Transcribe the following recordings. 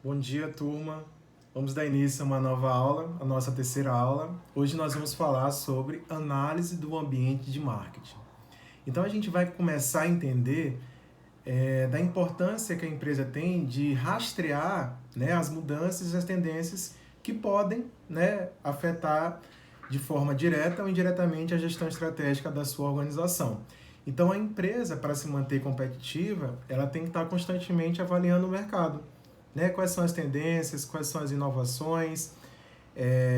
Bom dia, turma. Vamos dar início a uma nova aula, a nossa terceira aula. Hoje nós vamos falar sobre análise do ambiente de marketing. Então a gente vai começar a entender da importância que a empresa tem de rastrear, as mudanças e as tendências que podem, afetar de forma direta ou indiretamente a gestão estratégica da sua organização. Então a empresa, para se manter competitiva, ela tem que estar constantemente avaliando o mercado. Quais são as tendências, quais são as inovações,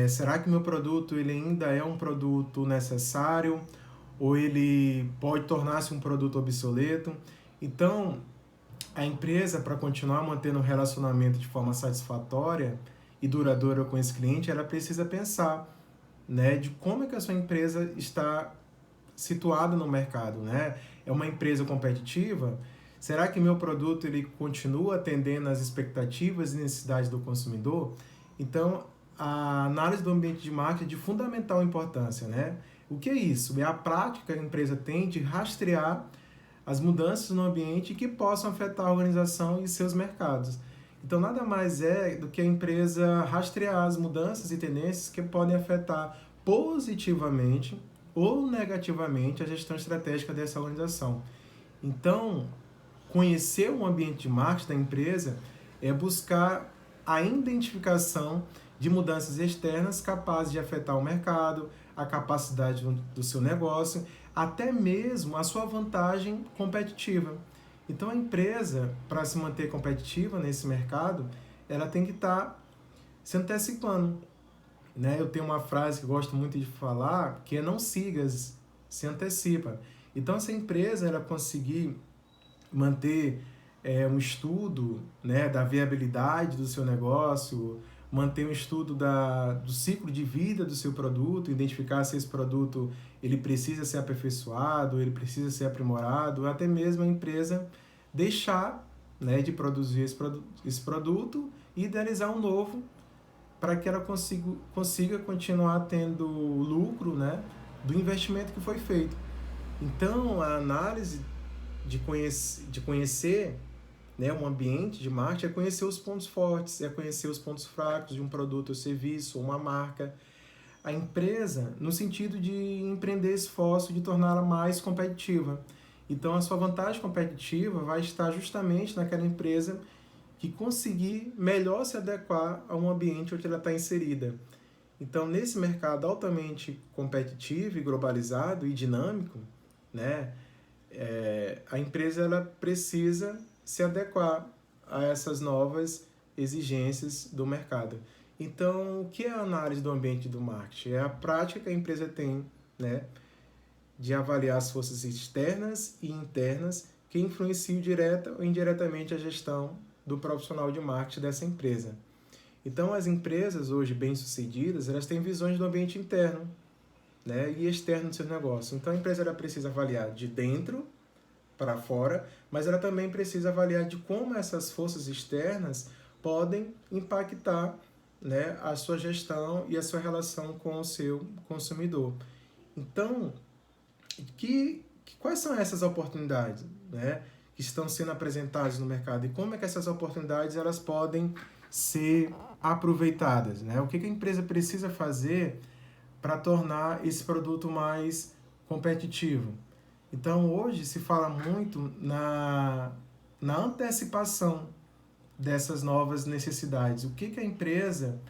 será que meu produto ele ainda é um produto necessário ou ele pode tornar-se um produto obsoleto? Então, a empresa, para continuar mantendo um relacionamento de forma satisfatória e duradoura com esse cliente, ela precisa pensar, de como é que a sua empresa está situada no mercado, É uma empresa competitiva? Será que meu produto ele continua atendendo às expectativas e necessidades do consumidor? Então, a análise do ambiente de marketing é de fundamental importância, O que é isso? É a prática que a empresa tem de rastrear as mudanças no ambiente que possam afetar a organização e seus mercados. Então, nada mais é do que a empresa rastrear as mudanças e tendências que podem afetar positivamente ou negativamente a gestão estratégica dessa organização. Então, conhecer o ambiente de marketing da empresa é buscar a identificação de mudanças externas capazes de afetar o mercado, a capacidade do seu negócio, até mesmo a sua vantagem competitiva. Então a empresa, para se manter competitiva nesse mercado, ela tem que estar se antecipando. Eu tenho uma frase que eu gosto muito de falar, que é não sigas, se antecipa. Então se a empresa ela conseguir manter um estudo da viabilidade do seu negócio, manter um estudo do ciclo de vida do seu produto, identificar se esse produto ele precisa ser aperfeiçoado, ele precisa ser aprimorado, até mesmo a empresa deixar de produzir esse produto e idealizar um novo para que ela consiga continuar tendo lucro do investimento que foi feito. Então, a análise de conhecer um ambiente de marketing é conhecer os pontos fortes, é conhecer os pontos fracos de um produto ou serviço, ou uma marca. A empresa, no sentido de empreender esforço de torná-la mais competitiva. Então, a sua vantagem competitiva vai estar justamente naquela empresa que conseguir melhor se adequar a um ambiente onde ela está inserida. Então, nesse mercado altamente competitivo e globalizado e dinâmico, a empresa ela precisa se adequar a essas novas exigências do mercado. Então, o que é a análise do ambiente do marketing? É a prática que a empresa tem, de avaliar as forças externas e internas que influenciam direta ou indiretamente a gestão do profissional de marketing dessa empresa. Então, as empresas hoje bem-sucedidas, elas têm visões do ambiente interno, e externo do seu negócio. Então, a empresa ela precisa avaliar de dentro para fora, mas ela também precisa avaliar de como essas forças externas podem impactar a sua gestão e a sua relação com o seu consumidor. Então, quais são essas oportunidades que estão sendo apresentadas no mercado e como é que essas oportunidades elas podem ser aproveitadas? O que a empresa precisa fazer para tornar esse produto mais competitivo? Então, hoje se fala muito na antecipação dessas novas necessidades. O que a empresa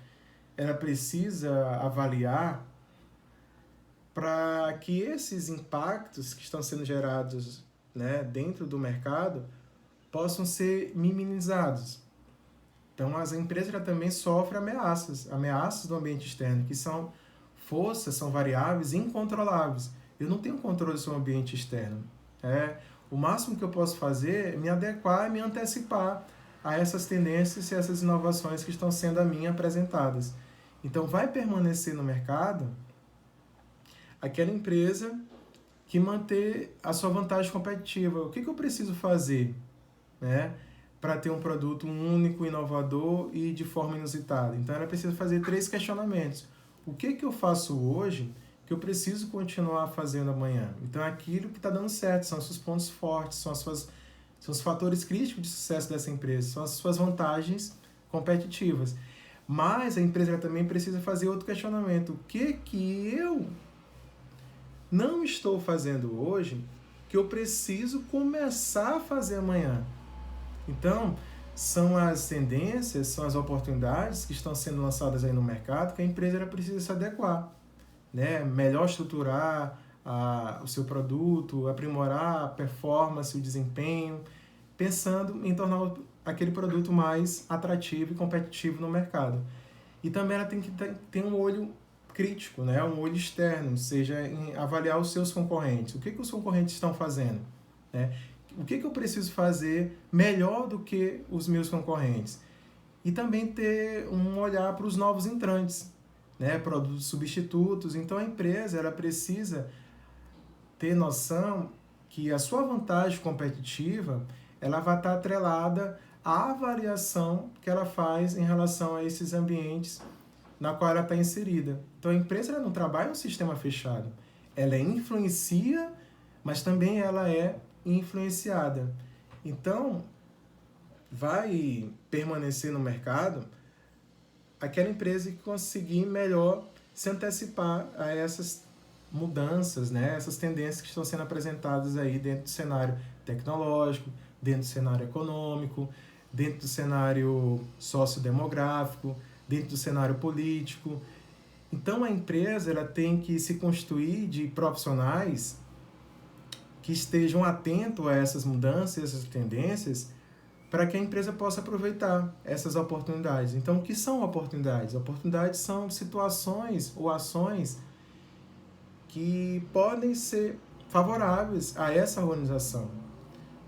ela precisa avaliar para que esses impactos que estão sendo gerados dentro do mercado possam ser minimizados. Então, as empresas também sofrem ameaças do ambiente externo, que são forças, são variáveis incontroláveis. Eu não tenho controle sobre o ambiente externo. O máximo que eu posso fazer é me adequar e me antecipar a essas tendências e essas inovações que estão sendo a mim apresentadas. Então, vai permanecer no mercado aquela empresa que manter a sua vantagem competitiva. O que eu preciso fazer para ter um produto único, inovador e de forma inusitada? Então, ela precisa fazer 3 questionamentos. O que eu faço hoje que eu preciso continuar fazendo amanhã? Então, aquilo que está dando certo, são os seus pontos fortes, são os fatores críticos de sucesso dessa empresa, são as suas vantagens competitivas. Mas a empresa também precisa fazer outro questionamento. O que eu não estou fazendo hoje que eu preciso começar a fazer amanhã? Então, são as tendências, são as oportunidades que estão sendo lançadas aí no mercado que a empresa ela precisa se adequar, né? Melhor estruturar o seu produto, aprimorar a performance, o desempenho, pensando em tornar aquele produto mais atrativo e competitivo no mercado. E também ela tem que ter um olho crítico, né? Um olho externo, ou seja, em avaliar os seus concorrentes. O que os concorrentes estão fazendo? Né? O que eu preciso fazer melhor do que os meus concorrentes? E também ter um olhar para os novos entrantes, né? Produtos substitutos. Então a empresa ela precisa ter noção que a sua vantagem competitiva ela vai estar atrelada à avaliação que ela faz em relação a esses ambientes na qual ela está inserida. Então a empresa ela não trabalha um sistema fechado. Ela influencia, mas também ela é influenciada. Então vai permanecer no mercado aquela empresa que conseguir melhor se antecipar a essas mudanças, né? Essas tendências que estão sendo apresentadas aí dentro do cenário tecnológico, dentro do cenário econômico, dentro do cenário sociodemográfico, dentro do cenário político. Então a empresa ela tem que se constituir de profissionais que estejam atentos a essas mudanças, essas tendências, para que a empresa possa aproveitar essas oportunidades. Então, o que são oportunidades? Oportunidades são situações ou ações que podem ser favoráveis a essa organização.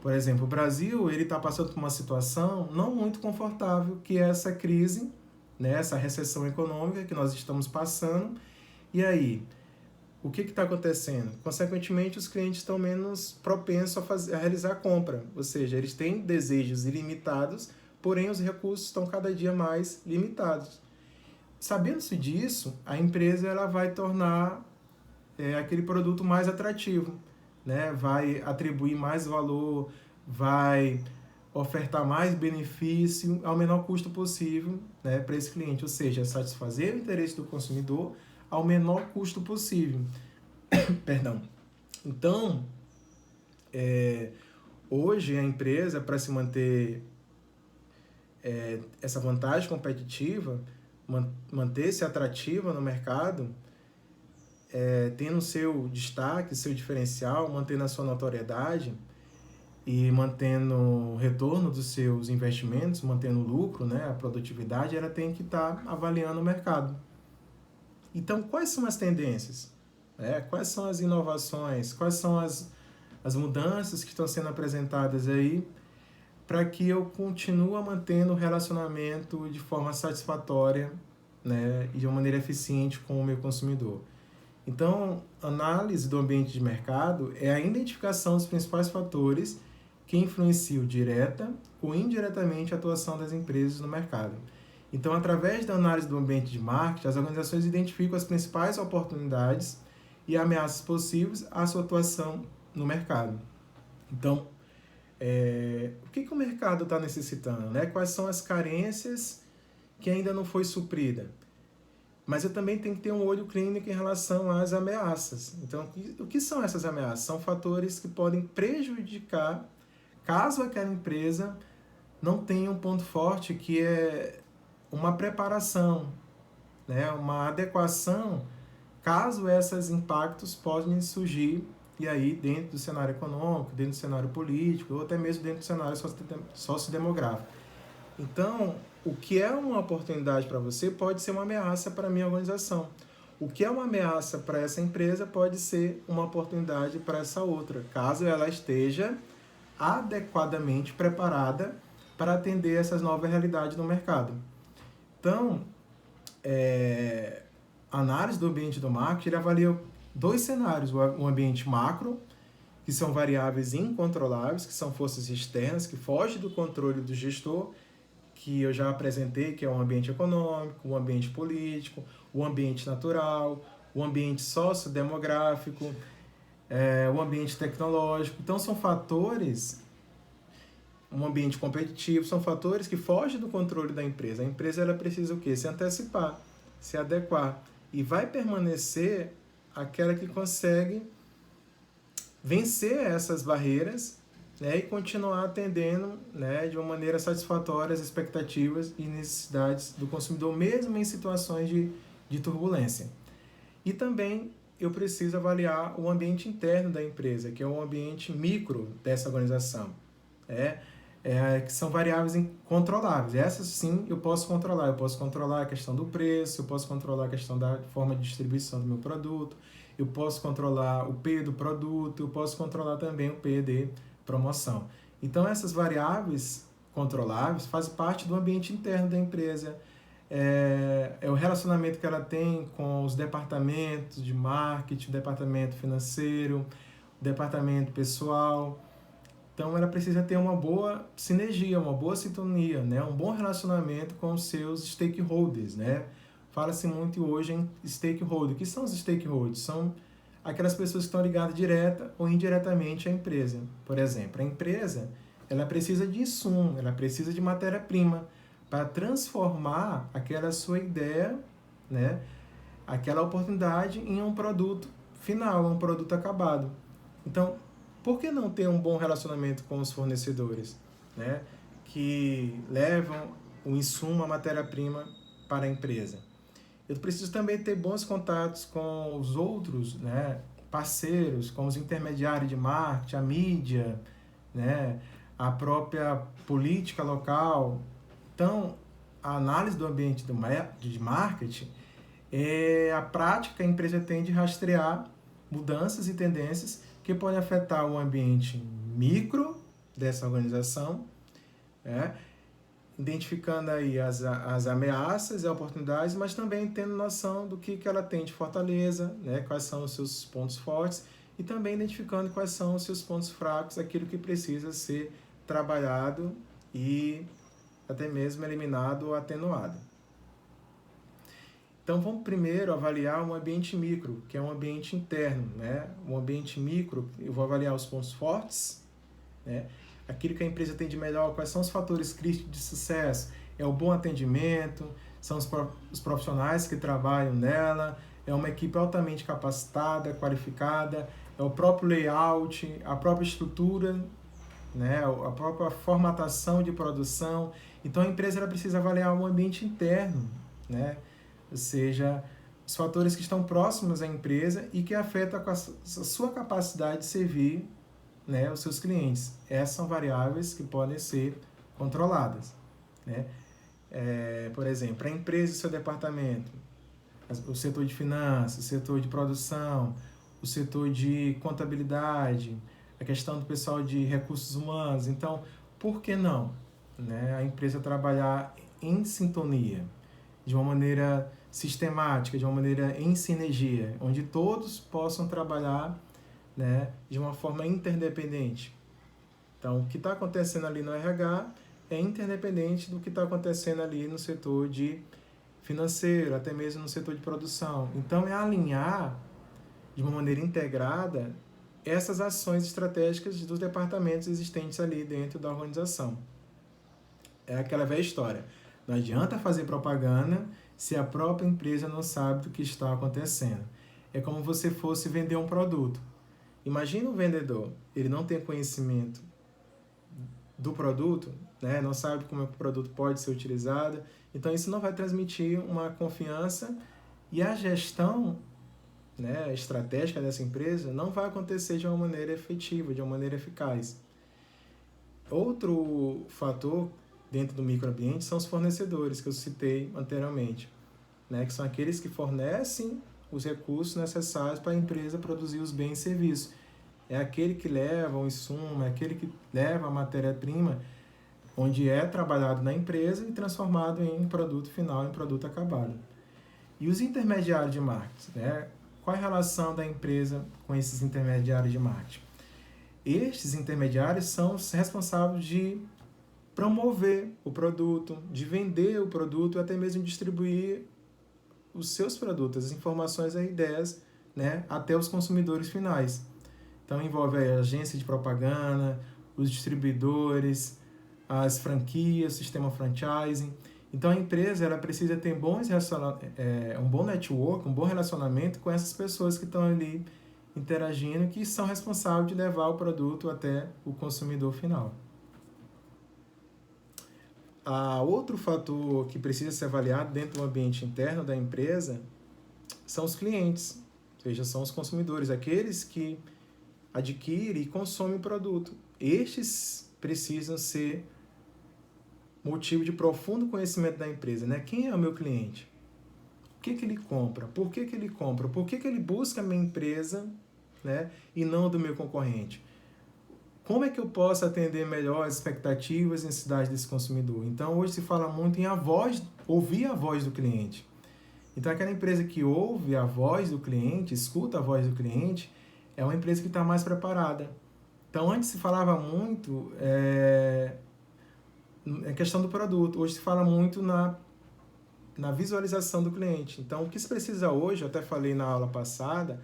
Por exemplo, o Brasil ele está passando por uma situação não muito confortável, que é essa crise, né, essa recessão econômica que nós estamos passando. E aí, o que está acontecendo? Consequentemente, os clientes estão menos propensos a realizar a compra, ou seja, eles têm desejos ilimitados, porém os recursos estão cada dia mais limitados. Sabendo-se disso, a empresa ela vai tornar aquele produto mais atrativo, né? Vai atribuir mais valor, vai ofertar mais benefício ao menor custo possível, né, para esse cliente, ou seja, satisfazer o interesse do consumidor ao menor custo possível. Perdão. Então, hoje a empresa, para se manter essa vantagem competitiva, manter-se atrativa no mercado, tendo seu destaque, seu diferencial, mantendo a sua notoriedade e mantendo o retorno dos seus investimentos, mantendo o lucro, né, a produtividade, ela tem que estar avaliando o mercado. Então, quais são as tendências? Quais são as inovações? Quais são as mudanças que estão sendo apresentadas aí para que eu continue mantendo o relacionamento de forma satisfatória, né, e de uma maneira eficiente com o meu consumidor? Então, análise do ambiente de mercado é a identificação dos principais fatores que influenciam direta ou indiretamente a atuação das empresas no mercado. Então, através da análise do ambiente de marketing, as organizações identificam as principais oportunidades e ameaças possíveis à sua atuação no mercado. Então, o que o mercado está necessitando? Né? Quais são as carências que ainda não foi suprida? Mas eu também tenho que ter um olho clínico em relação às ameaças. Então, o que são essas ameaças? São fatores que podem prejudicar caso aquela empresa não tenha um ponto forte que é uma preparação, né? Uma adequação, caso esses impactos podem surgir, e aí dentro do cenário econômico, dentro do cenário político, ou até mesmo dentro do cenário sociodemográfico. Então, o que é uma oportunidade para você pode ser uma ameaça para a minha organização. O que é uma ameaça para essa empresa pode ser uma oportunidade para essa outra, caso ela esteja adequadamente preparada para atender essas novas realidades no mercado. Então, a análise do ambiente do marketing ele avalia dois cenários: o ambiente macro, que são variáveis incontroláveis, que são forças externas, que fogem do controle do gestor, que eu já apresentei, que é o ambiente econômico, o ambiente político, o ambiente natural, o ambiente sociodemográfico, o ambiente tecnológico. Então, são fatores um ambiente competitivo, são fatores que fogem do controle da empresa. A empresa ela precisa o quê? Se antecipar, se adequar. E vai permanecer aquela que consegue vencer essas barreiras, né, e continuar atendendo, né, de uma maneira satisfatória as expectativas e necessidades do consumidor, mesmo em situações de turbulência. E também eu preciso avaliar o ambiente interno da empresa, que é o ambiente micro dessa organização. Que são variáveis controláveis. Essas sim eu posso controlar. Eu posso controlar a questão do preço, eu posso controlar a questão da forma de distribuição do meu produto, eu posso controlar o P do produto, eu posso controlar também o P de promoção. Então essas variáveis controláveis fazem parte do ambiente interno da empresa. É o relacionamento que ela tem com os departamentos de marketing, o departamento financeiro, o departamento pessoal. Então ela precisa ter uma boa sinergia, uma boa sintonia, né? Um bom relacionamento com os seus stakeholders, né? Fala-se muito hoje em stakeholder. O que são os stakeholders? São aquelas pessoas que estão ligadas direta ou indiretamente à empresa. Por exemplo, a empresa ela precisa de insumo, ela precisa de matéria-prima para transformar aquela sua ideia, né? Aquela oportunidade em um produto final, um produto acabado. Então, por que não ter um bom relacionamento com os fornecedores, né, que levam o insumo, a matéria-prima para a empresa? Eu preciso também ter bons contatos com os outros, né, parceiros, com os intermediários de marketing, a mídia, né, a própria política local. Então, a análise do ambiente de marketing é a prática que a empresa tem de rastrear mudanças e tendências que podem afetar o ambiente micro dessa organização, né? Identificando aí as ameaças e oportunidades, mas também tendo noção do que ela tem de fortaleza, né? Quais são os seus pontos fortes, e também identificando quais são os seus pontos fracos, aquilo que precisa ser trabalhado e até mesmo eliminado ou atenuado. Então vamos primeiro avaliar um ambiente micro, que é um ambiente interno, né? Um ambiente micro, eu vou avaliar os pontos fortes, né? Aquilo que a empresa tem de melhor, quais são os fatores críticos de sucesso? É o bom atendimento, são os profissionais que trabalham nela, é uma equipe altamente capacitada, qualificada, é o próprio layout, a própria estrutura, né? A própria formatação de produção. Então a empresa ela precisa avaliar um ambiente interno, né? Ou seja, os fatores que estão próximos à empresa e que afetam a sua capacidade de servir, né, os seus clientes. Essas são variáveis que podem ser controladas, né? Por exemplo, a empresa e seu departamento, o setor de finanças, o setor de produção, o setor de contabilidade, a questão do pessoal de recursos humanos. Então, por que não, né, a empresa trabalhar em sintonia, de uma maneira sistemática, de uma maneira em sinergia, onde todos possam trabalhar, né, de uma forma interdependente. Então, o que está acontecendo ali no RH é interdependente do que está acontecendo ali no setor de financeiro, até mesmo no setor de produção. Então, é alinhar de uma maneira integrada essas ações estratégicas dos departamentos existentes ali dentro da organização. É aquela velha história. Não adianta fazer propaganda se a própria empresa não sabe do que está acontecendo. É como se você fosse vender um produto. Imagina um vendedor, ele não tem conhecimento do produto, né? Não sabe como o produto pode ser utilizado, então isso não vai transmitir uma confiança e a gestão, né, estratégica dessa empresa não vai acontecer de uma maneira efetiva, de uma maneira eficaz. Outro fator dentro do microambiente são os fornecedores que eu citei anteriormente, né, que são aqueles que fornecem os recursos necessários para a empresa produzir os bens e serviços. É aquele que leva o insumo, é aquele que leva a matéria-prima, onde é trabalhado na empresa e transformado em produto final, em produto acabado. E os intermediários de marketing, né? Qual é a relação da empresa com esses intermediários de marketing? Estes intermediários são os responsáveis de promover o produto, de vender o produto, até mesmo distribuir os seus produtos, as informações e ideias, né, até os consumidores finais. Então envolve a agência de propaganda, os distribuidores, as franquias, sistema franchising. Então a empresa ela precisa ter um bom network, um bom relacionamento com essas pessoas que estão ali interagindo, que são responsáveis de levar o produto até o consumidor final. Outro fator que precisa ser avaliado dentro do ambiente interno da empresa são os clientes, ou seja, são os consumidores, aqueles que adquirem e consomem o produto. Estes precisam ser motivo de profundo conhecimento da empresa, né? Quem é o meu cliente? O que ele compra? Por que ele compra? Por que ele busca a minha empresa, né? E não do meu concorrente? Como é que eu posso atender melhor as expectativas e necessidades desse consumidor? Então, hoje se fala muito em ouvir a voz do cliente. Então, aquela empresa que ouve a voz do cliente, escuta a voz do cliente, é uma empresa que está mais preparada. Então, antes se falava muito a questão do produto. Hoje se fala muito na visualização do cliente. Então, o que se precisa hoje, eu até falei na aula passada,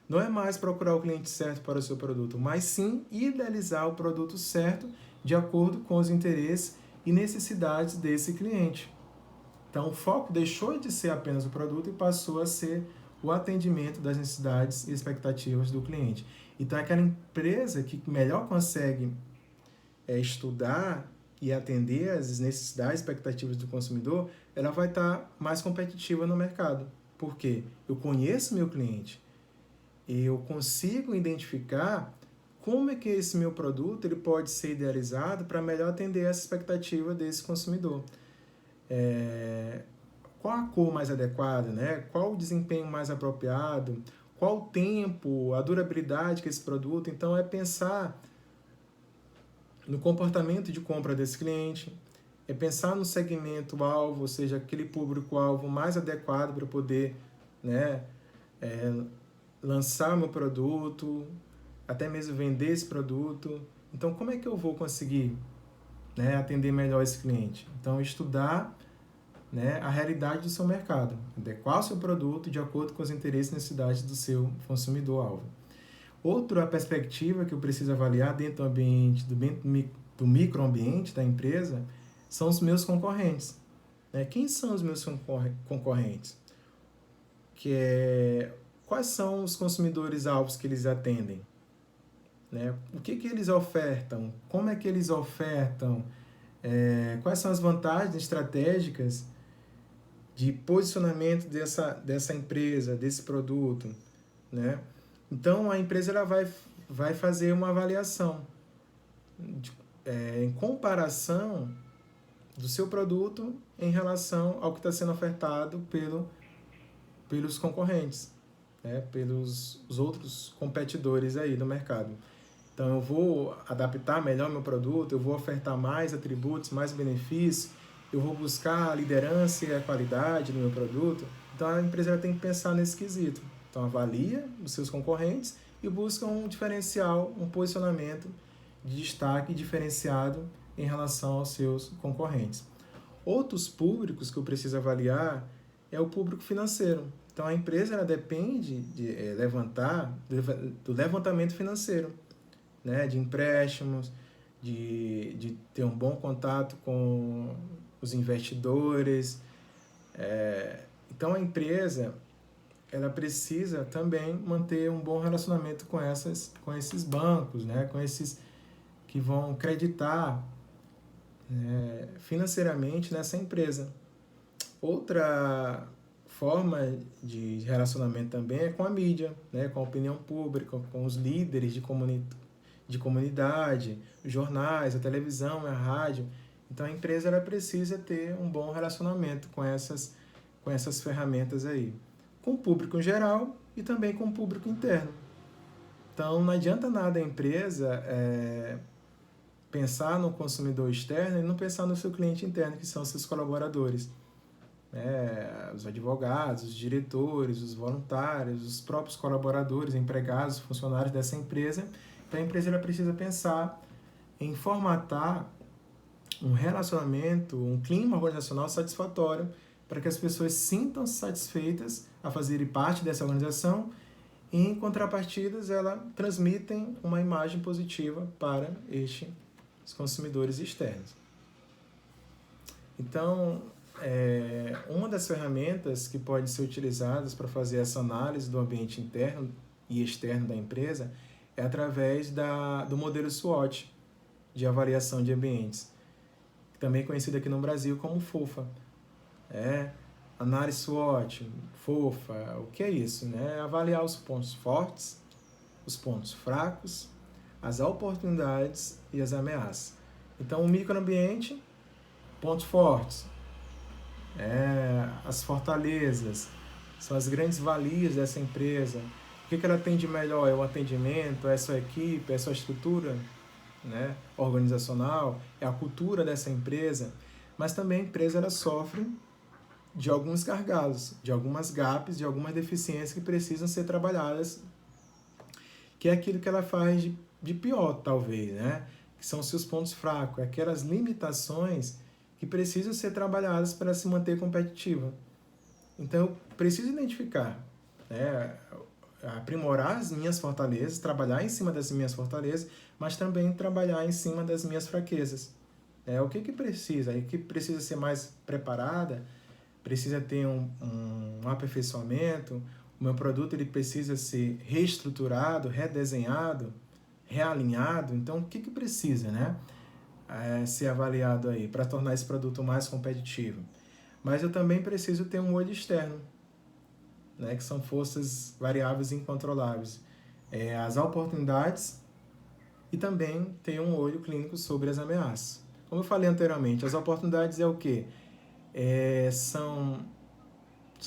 não é mais procurar o cliente certo para o seu produto, mas sim idealizar o produto certo de acordo com os interesses e necessidades desse cliente. Então, o foco deixou de ser apenas o produto e passou a ser o atendimento das necessidades e expectativas do cliente. Então, aquela empresa que melhor consegue estudar e atender as necessidades e expectativas do consumidor, ela vai estar mais competitiva no mercado. Por quê? Eu conheço meu cliente. Eu consigo identificar como é que esse meu produto ele pode ser idealizado para melhor atender essa expectativa desse consumidor. Qual a cor mais adequada, né? Qual o desempenho mais apropriado, qual o tempo, a durabilidade que esse produto. Então, é pensar no comportamento de compra desse cliente, é pensar no segmento-alvo, ou seja, aquele público-alvo mais adequado para poder, né, lançar meu produto, até mesmo vender esse produto. Então, como é que eu vou conseguir, né, atender melhor esse cliente? Então, estudar, né, a realidade do seu mercado, adequar o seu produto de acordo com os interesses e necessidades do seu consumidor-alvo. Outra perspectiva que eu preciso avaliar dentro do ambiente, do microambiente da empresa, são os meus concorrentes. Né? Quem são os meus concorrentes? Quais são os consumidores-alvos que eles atendem? Né? O que eles ofertam? Como é que eles ofertam? Quais são as vantagens estratégicas de posicionamento dessa empresa, desse produto? Né? Então, a empresa ela vai fazer uma avaliação em comparação do seu produto em relação ao que está sendo ofertado pelos concorrentes, né? Pelos os outros competidores aí do mercado. Então, eu vou adaptar melhor meu produto, eu vou ofertar mais atributos, mais benefícios, eu vou buscar a liderança e a qualidade do meu produto. Então, a empresa tem que pensar nesse quesito. Então, avalia os seus concorrentes e busca um diferencial, um posicionamento de destaque diferenciado em relação aos seus concorrentes. Outros públicos que eu preciso avaliar é o público financeiro. Então, a empresa ela depende do levantamento financeiro, né? De empréstimos, de ter um bom contato com os investidores. Então, a empresa ela precisa também manter um bom relacionamento com esses bancos, né? Com esses que vão acreditar financeiramente nessa empresa. Outra forma de relacionamento também é com a mídia, né? Com a opinião pública, com os líderes de comunidade, os jornais, a televisão, a rádio. Então, a empresa ela precisa ter um bom relacionamento com essas ferramentas aí. Com o público em geral e também com o público interno. Então, não adianta nada a empresa pensar no consumidor externo e não pensar no seu cliente interno, que são seus colaboradores. Os advogados, os diretores, os voluntários, os próprios colaboradores, empregados, funcionários dessa empresa. Então, a empresa ela precisa pensar em formatar um relacionamento, um clima organizacional satisfatório para que as pessoas sintam satisfeitas a fazerem parte dessa organização e, em contrapartidas, elas transmitem uma imagem positiva para estes consumidores externos. Então, uma das ferramentas que pode ser utilizadas para fazer essa análise do ambiente interno e externo da empresa é através do modelo SWOT, de avaliação de ambientes, também conhecido aqui no Brasil como FOFA. Análise SWOT, FOFA, o que é isso? Avaliar os pontos fortes, os pontos fracos, as oportunidades e as ameaças. Então, o microambiente, pontos fortes, as fortalezas, são as grandes valias dessa empresa. O que ela tem de melhor? É o atendimento, é a sua equipe, é a sua estrutura organizacional, é a cultura dessa empresa. Mas também a empresa ela sofre de alguns gargalos, de algumas gaps, de algumas deficiências que precisam ser trabalhadas, que é aquilo que ela faz de pior, talvez, que são seus pontos fracos, aquelas limitações que precisam ser trabalhadas para se manter competitiva. Então, eu preciso identificar, aprimorar as minhas fortalezas, trabalhar em cima das minhas fortalezas, mas também trabalhar em cima das minhas fraquezas. O que precisa? A equipe precisa ser mais preparada, precisa ter um aperfeiçoamento, o meu produto ele precisa ser reestruturado, redesenhado, realinhado. Então, o que precisa, ser avaliado aí para tornar esse produto mais competitivo? Mas eu também preciso ter um olho externo, que são forças variáveis e incontroláveis. As oportunidades e também ter um olho clínico sobre as ameaças. Como eu falei anteriormente, as oportunidades é o quê? São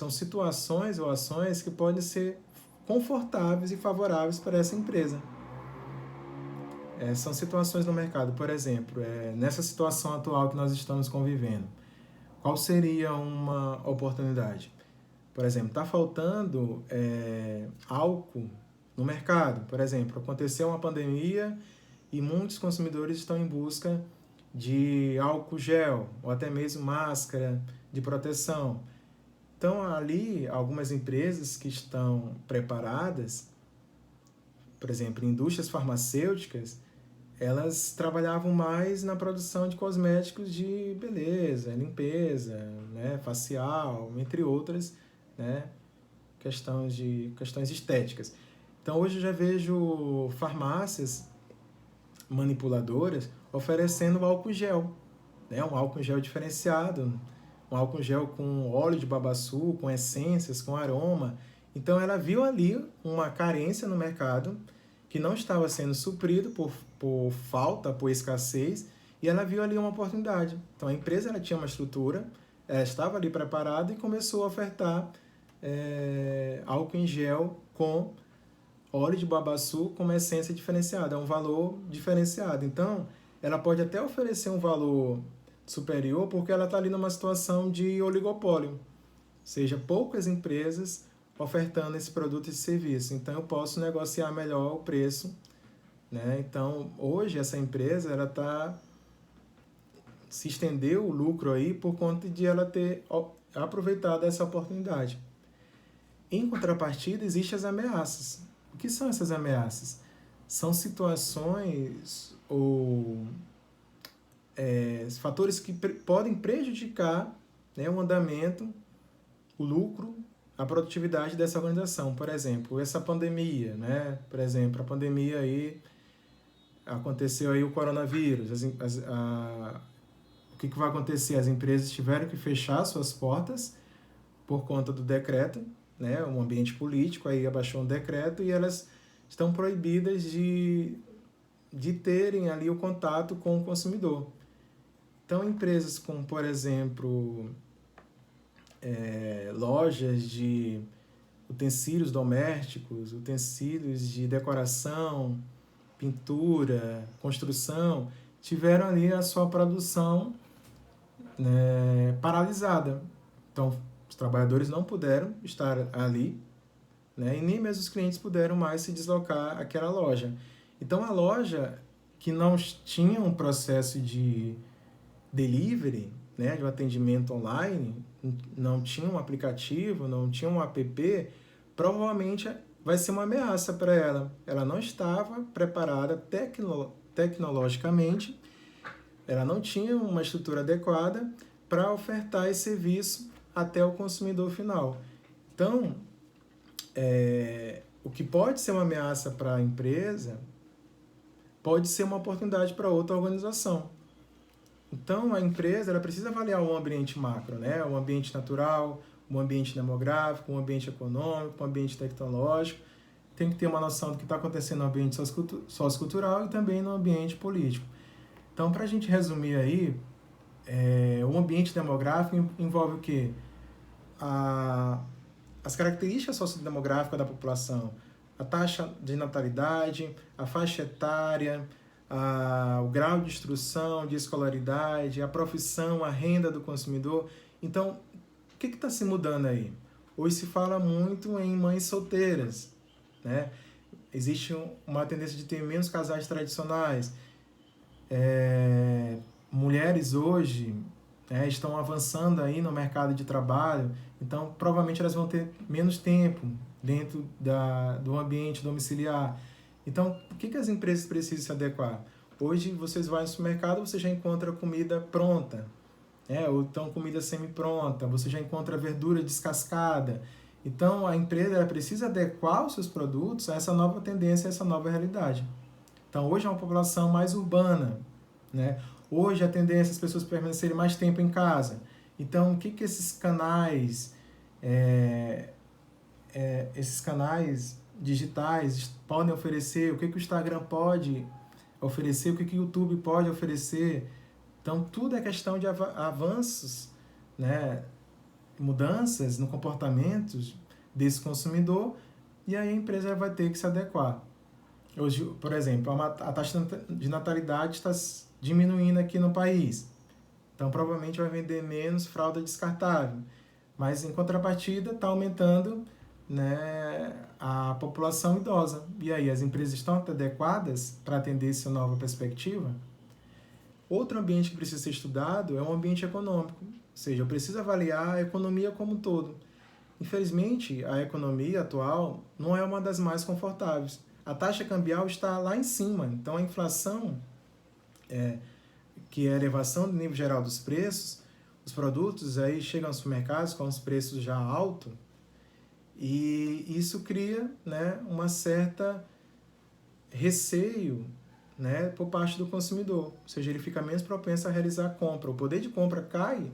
situações ou ações que podem ser confortáveis e favoráveis para essa empresa. São situações no mercado, por exemplo, nessa situação atual que nós estamos convivendo, qual seria uma oportunidade? Por exemplo, está faltando álcool no mercado. Por exemplo, aconteceu uma pandemia e muitos consumidores estão em busca de álcool gel ou até mesmo máscara de proteção. Então, ali, algumas empresas que estão preparadas, por exemplo, indústrias farmacêuticas, elas trabalhavam mais na produção de cosméticos de beleza, limpeza, facial, entre outras, questões estéticas. Então, hoje eu já vejo farmácias manipuladoras oferecendo álcool gel, um álcool gel diferenciado, um álcool gel com óleo de babaçu, com essências, com aroma. Então, ela viu ali uma carência no mercado que não estava sendo suprido por falta, por escassez, e ela viu ali uma oportunidade. Então, a empresa ela tinha uma estrutura, ela estava ali preparada e começou a ofertar álcool em gel com óleo de babaçu com uma essência diferenciada, é um valor diferenciado. Então, ela pode até oferecer um valor superior porque ela está ali numa situação de oligopólio, ou seja, poucas empresas ofertando esse produto e esse serviço. Então, eu posso negociar melhor o preço. Então, hoje, essa empresa ela se estendeu o lucro aí por conta de ela ter aproveitado essa oportunidade. Em contrapartida, existem as ameaças. O que são essas ameaças? São situações ou fatores que podem prejudicar o andamento, o lucro, a produtividade dessa organização. Por exemplo, essa pandemia, Por exemplo, a pandemia aí, aconteceu aí o coronavírus. O que vai acontecer? As empresas tiveram que fechar suas portas por conta do decreto, um ambiente político, aí abaixou um decreto e elas estão proibidas de terem ali o contato com o consumidor. Então, empresas como, por exemplo, lojas de utensílios domésticos, utensílios de decoração, pintura, construção, tiveram ali a sua produção paralisada. Então, os trabalhadores não puderam estar ali, e nem mesmo os clientes puderam mais se deslocar àquela loja. Então, a loja que não tinha um processo de delivery, de um atendimento online, não tinha um aplicativo, não tinha um app, provavelmente vai ser uma ameaça para ela. Ela não estava preparada tecnologicamente, ela não tinha uma estrutura adequada para ofertar esse serviço até o consumidor final. Então, o que pode ser uma ameaça para a empresa pode ser uma oportunidade para outra organização. Então, a empresa ela precisa avaliar o ambiente macro, né? O ambiente natural, o ambiente demográfico, o ambiente econômico, o ambiente tecnológico. Tem que ter uma noção do que está acontecendo no ambiente sociocultural e também no ambiente político. Então, para a gente resumir aí, o ambiente demográfico envolve o quê? As características sociodemográficas da população, a taxa de natalidade, a faixa etária, o grau de instrução, de escolaridade, a profissão, a renda do consumidor. Então, o que está se mudando aí? Hoje se fala muito em mães solteiras, né? Existe uma tendência de ter menos casais tradicionais. Mulheres hoje estão avançando aí no mercado de trabalho, então provavelmente elas vão ter menos tempo dentro do ambiente domiciliar. Então, o que as empresas precisam se adequar? Hoje, vocês vão no supermercado, você já encontra comida pronta, ou então comida semi-pronta, você já encontra verdura descascada. Então, a empresa ela precisa adequar os seus produtos a essa nova tendência, a essa nova realidade. Então, hoje é uma população mais urbana, né? Hoje a tendência é as pessoas permanecerem mais tempo em casa. Então, o que esses canais digitais podem oferecer, o que o Instagram pode oferecer, o que o YouTube pode oferecer. Então, tudo é questão de avanços, né? Mudanças no comportamento desse consumidor, e aí a empresa vai ter que se adequar. Hoje, por exemplo, a taxa de natalidade está diminuindo aqui no país. Então, provavelmente vai vender menos fralda descartável. Mas, em contrapartida, está aumentando, né, a população idosa. E aí, as empresas estão adequadas para atender essa nova perspectiva? Outro ambiente que precisa ser estudado é o ambiente econômico. Ou seja, eu preciso avaliar a economia como um todo. Infelizmente, a economia atual não é uma das mais confortáveis. A taxa cambial está lá em cima. Então, a inflação, que é a elevação do nível geral dos preços, os produtos aí chegam aos supermercados com os preços já altos, e isso cria, né, uma certa receio, né, por parte do consumidor. Ou seja, ele fica menos propenso a realizar a compra. O poder de compra cai,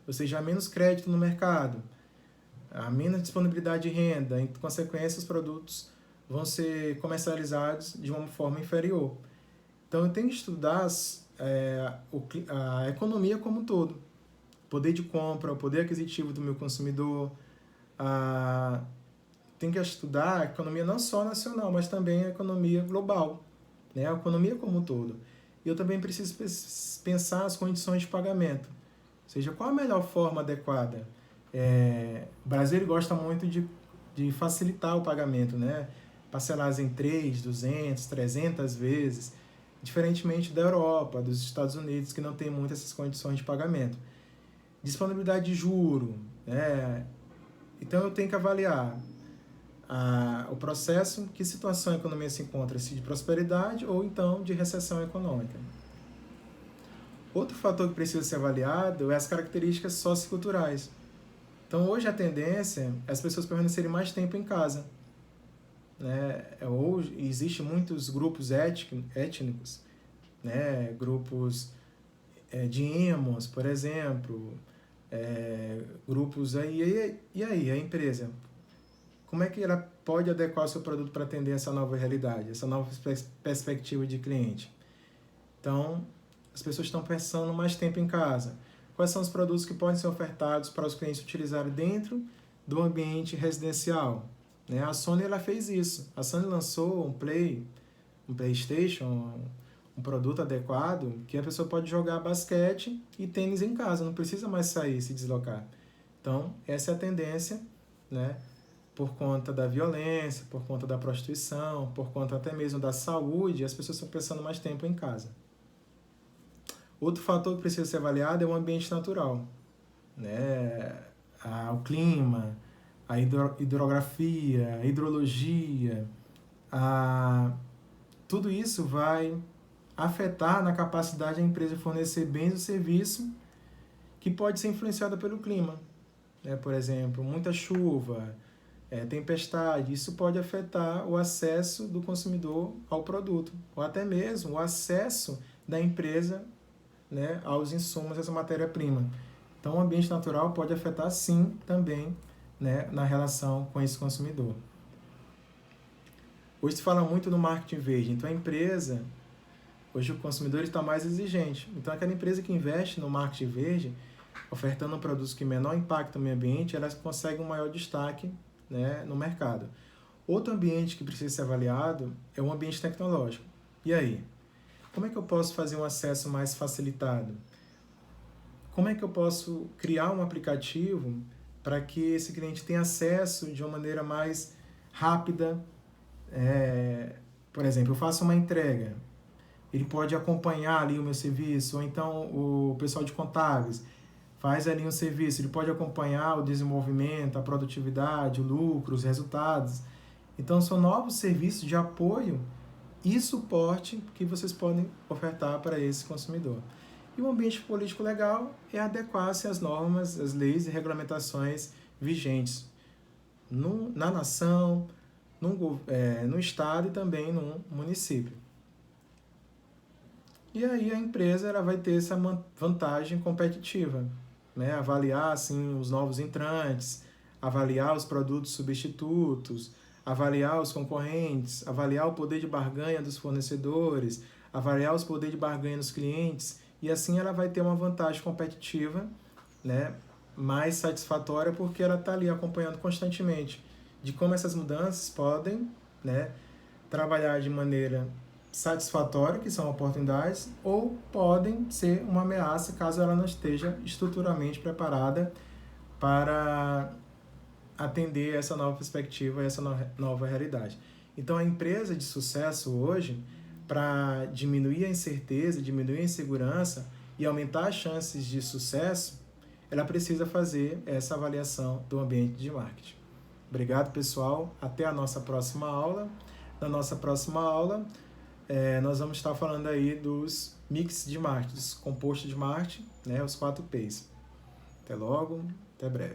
ou seja, há menos crédito no mercado, há menos disponibilidade de renda, em consequência, os produtos vão ser comercializados de uma forma inferior. Então, eu tenho que estudar a economia como um todo. Poder de compra, o poder aquisitivo do meu consumidor. Tenho que estudar a economia não só nacional, mas também a economia global, né? A economia como um todo. E eu também preciso pensar as condições de pagamento. Ou seja, qual a melhor forma adequada? O Brasil gosta muito de facilitar o pagamento, né? Parceladas em 3, 200, 300 vezes, diferentemente da Europa, dos Estados Unidos, que não tem muito essas condições de pagamento. Disponibilidade de juro, né? Então eu tenho que avaliar o processo, que situação a economia se encontra, se de prosperidade ou então de recessão econômica. Outro fator que precisa ser avaliado é as características socioculturais. Então, hoje a tendência é as pessoas permanecerem mais tempo em casa, né? Hoje existem muitos grupos étnicos, né? Grupos de emos, por exemplo, grupos aí. E aí, a empresa? Como é que ela pode adequar o seu produto para atender essa nova realidade, essa nova perspectiva de cliente? Então, as pessoas estão pensando mais tempo em casa. Quais são os produtos que podem ser ofertados para os clientes utilizarem dentro do ambiente residencial? Né? A Sony ela fez isso. A Sony lançou um PlayStation, um produto adequado que a pessoa pode jogar basquete e tênis em casa, não precisa mais sair, se deslocar. Então, essa é a tendência, né? Por conta da violência, por conta da prostituição, por conta até mesmo da saúde, as pessoas estão passando mais tempo em casa. Outro fator que precisa ser avaliado é o ambiente natural, né? O clima, a hidrografia, a hidrologia, tudo isso vai afetar na capacidade da empresa fornecer bens ou serviços que pode ser influenciada pelo clima, né? Por exemplo, muita chuva, tempestade, isso pode afetar o acesso do consumidor ao produto, ou até mesmo o acesso da empresa, né, aos insumos, essa matéria-prima. Então, o ambiente natural pode afetar, sim, também, né, na relação com esse consumidor. Hoje se fala muito no marketing verde, então a empresa, hoje o consumidor está mais exigente. Então, aquela empresa que investe no marketing verde, ofertando produtos que menor impactam o meio ambiente, ela consegue um maior destaque, né, no mercado. Outro ambiente que precisa ser avaliado é o ambiente tecnológico. E aí? Como é que eu posso fazer um acesso mais facilitado? Como é que eu posso criar um aplicativo para que esse cliente tenha acesso de uma maneira mais rápida? Por exemplo, eu faço uma entrega, ele pode acompanhar ali o meu serviço, ou então o pessoal de contábeis faz ali um serviço, ele pode acompanhar o desenvolvimento, a produtividade, o lucro, os resultados. Então, são novos serviços de apoio e suporte que vocês podem ofertar para esse consumidor. E o ambiente político legal é adequar-se às normas, às leis e regulamentações vigentes na nação, no estado e também no município. E aí a empresa ela vai ter essa vantagem competitiva, né? Avaliar assim, os novos entrantes, avaliar os produtos substitutos, avaliar os concorrentes, avaliar o poder de barganha dos fornecedores, avaliar os poderes de barganha dos clientes, e assim ela vai ter uma vantagem competitiva, né, mais satisfatória, porque ela está ali acompanhando constantemente de como essas mudanças podem, né, trabalhar de maneira satisfatória, que são oportunidades, ou podem ser uma ameaça caso ela não esteja estruturalmente preparada para atender essa nova perspectiva, essa nova realidade. Então, a empresa de sucesso hoje, para diminuir a incerteza, diminuir a insegurança e aumentar as chances de sucesso, ela precisa fazer essa avaliação do ambiente de marketing. Obrigado, pessoal. Até a nossa próxima aula. Na nossa próxima aula, nós vamos estar falando aí dos mix de marketing, dos compostos de marketing, né, os 4 P's. Até logo, até breve.